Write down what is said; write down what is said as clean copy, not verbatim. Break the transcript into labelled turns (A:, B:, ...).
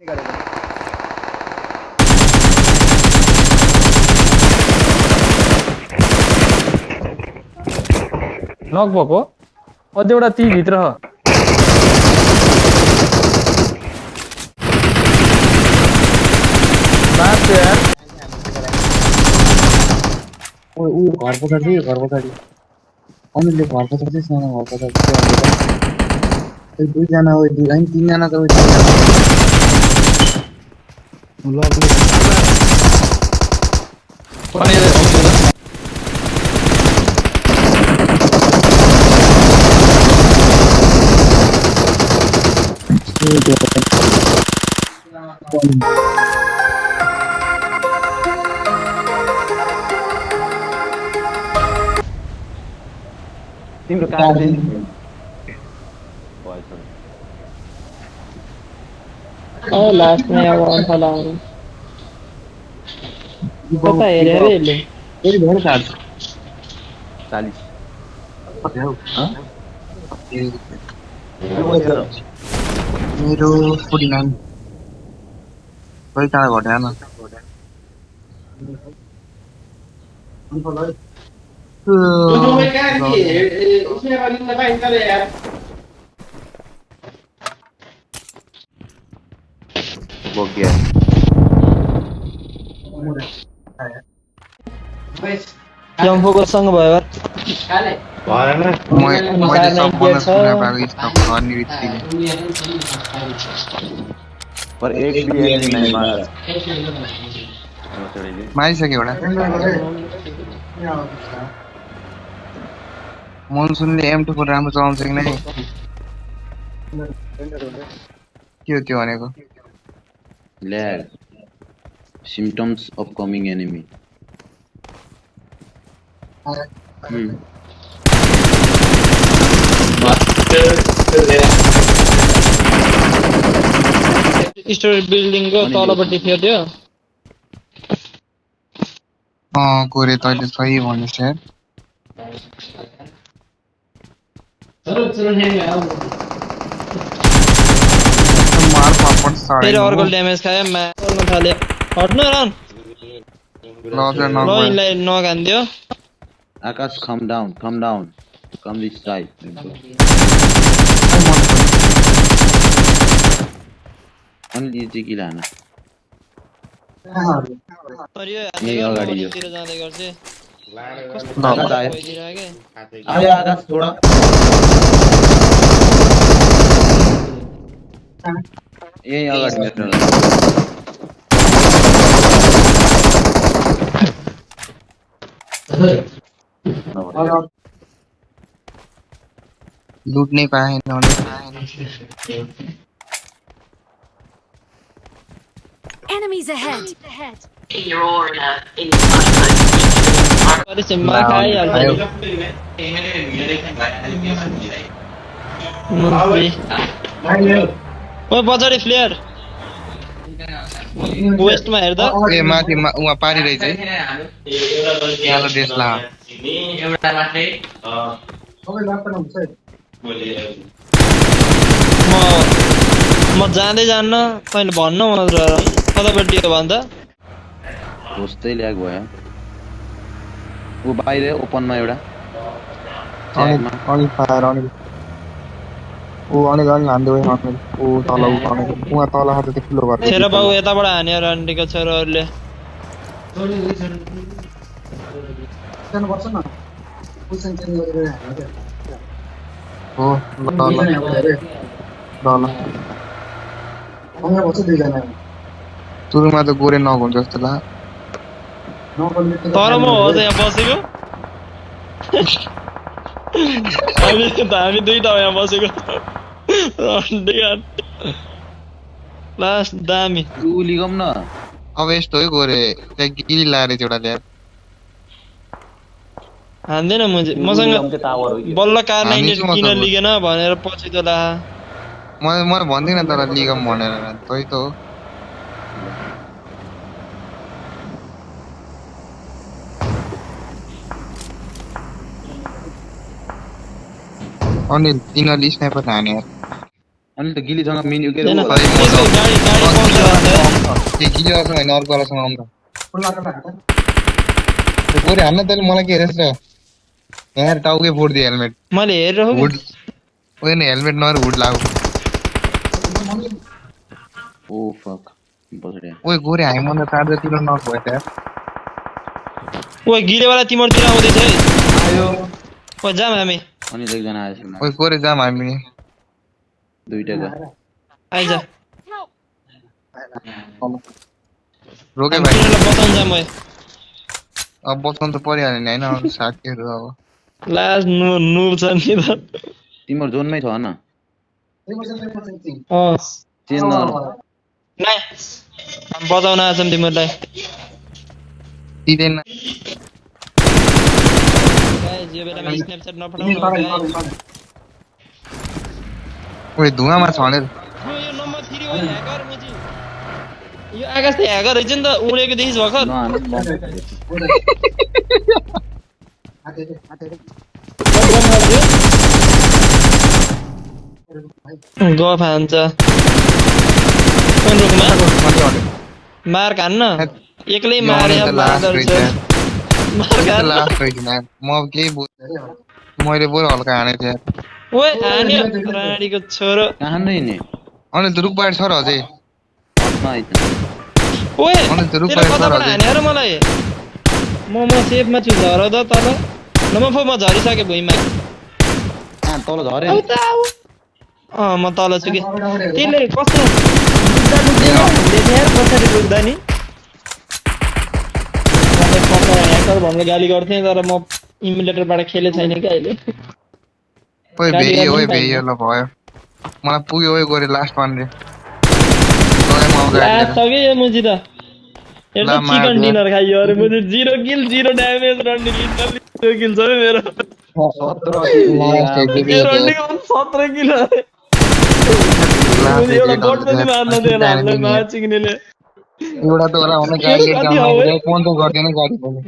A: नक भएको अझै एउटा ती भित्र छ बास यार
B: ओ घर पछाडि अनिलले घर पछाडि सानो घर पछाडि दुईजना हो दुई तीनजना त
A: तिम्रो कार
C: लास्ट में अब फला पता है रे ले
B: तेरी भेड़ काट
D: 40
B: मेरो 49 कोही टाढा घट्या न
D: बोकिया
C: जम्फो को संग भयो
B: मैले सबभन्दा सुने भएको स्टक गर्ने बित्तिकै
D: पर एक भी एनिमी नहीं मारा
B: मारिसक्यो एउटा मनसुनले M2 को राम्रो चलाउँछ कि नै के हो त्यो भनेको
D: lag symptoms of coming enemy
C: story building को तलपट्टि थियो त्यो
B: गोरे तैले सही भनेछ यार मार पापड साडे
C: फेरि अर्को ड्यामेज खायो मार्न थाल्यो हट्नु रन ल इनलाई नगान्दियो
D: Akash come down come this side only easy kill hana यही अगाडि यो
C: तिर जाँदै गर्छ
D: आकाश आयो आकाश थोडा यही अगाडि मेरो
B: लूट नहीं पाए इन्होंने
E: Enemies ahead.
C: अरे सिम्मा खाइ हाल्छ ओए पछाडि फ्लेयर वेस्टमा हेर्दा
B: ए माथि उहाँ पारी रहेछ है यहाँ देशला
C: म जाँदै जान्न तैँले भन्न मात्र कतापट्टि हो भन्दा
D: दोस्तै ल्याग भयो ऊ बाहिर ओपनमा एउटा
B: अनिल फायर अनिल ऊ अनिल हान्दै भयो अनिल ऊ तल उहाँ तल हात त्यो ठुलो गरेर
C: छेर बाबु यताबाट हान्यो रन्डीको छोराहरूले
B: हो ल सुरुमा त गोरे नक हुन्छ जस्तो लाग्यो
C: तर म हो त यहाँ बसेको हामी दुईटा यहाँ बसेको लास्ट दामी
D: ऊ लिगम न
B: अब यस्तो है गोरे त्यहाँ गिरी लाएर एउटा ल्याब
C: हान्दैन मसँग बल्ल कार 98 किन लिगेन भनेर पछि त ला
B: म भन्दिनँ तर लिगम भनेर त्यही त हो अनिल तिनीहरूले स्नाइपर हाने
D: अनि त गिलीसँग मिन्यु के
C: गाडी
B: के गिजरसँग हैन अर्कोसँग आउँदा गोरे हान्न तैँले मलाई के हेरेस् र यहाँ टाउकै फोडिदियो हेलमेट
C: मैले हेरेर हो
B: हुड ओए नि हेलमेट नर हुड लाग्यो
D: Oh fuck. बसरे
B: ओए गोरे हामी मन चार्जरतिर नक भयो त
C: ओए गिरेवाला तिमीहरुतिर आउँदैछ है आयो ओ जाम हामी
D: अनि एकजना आएछ
B: ओए गोरे जाम हामी
D: दुईटाको
C: आइजा
B: रोके भाइ
C: तिमीहरुलाई बचाउन जाम है
B: अब बचाउनु त परिहाल्यो नि हैन साथीहरु अब
C: लास्ट नुब छ नि त
D: तिम्रो जोनमै छ न चेन्ज नगर
C: नाइ हामी बचाउन आछौँ तिमीहरुलाई
B: दिदैन
C: गाइस यो बेलामा स्न्यापच्याट नपठाउनु गाइस
B: ओए धुवामा छ भने
C: यो नम्बर 3 हो ह्याकर मुजी यो आकाश त ह्याकर रहेछ नि त उडेको देखिस भर्खर गफ हान्छ कुन रुखमा मार हान्न एक्लै मारे
B: लास्ट रहेछ म के मैले बोल हल्का हानेको थिएँ
C: ओए हान्यो राणीको छोरो
D: कहाँ नै नि
B: अनि त रुखबाट छ र अझै
C: ओए
B: अनि त रुख
C: त्यसले
B: पाएर
C: कताबाट
B: अझै।
C: हान्यो र मलाई म सेफमा छु झर त तल म झरिसकेँ भुइँमा
D: कहाँ तल झरे
C: आउ त आउ म तल छु कि त्यसले कस्तो पछाडि रुक्दा नि ह्याकर भन्ने गाली गर्थेँ तर म इमुलेटरबाट खेले छैन कि अहिले
B: ओए
C: गाडी
B: भेयो
C: गर्नु
B: ओए
C: नि
B: भेयो ल भयो मलाई पुग्यो ओए गोरे लास्ट वान रे
C: लास्ट छ कि यो मुजी त एउटा
B: ला, मार,
C: चिकन
B: ला।
C: डिनर खाइयो अरे मुजी 0 किल 0 ड्यामेज रन्डी लिटरली 0 किल छ मेरो यो रन्डीको 17 किल अरे एउटा गोट पनि मार्न दिएन हामीलाई माचिक्नेले
B: एउटा त होला हुन गाडी
C: कति हो, ओए?
B: कोन त गर्दैन गाडी पनि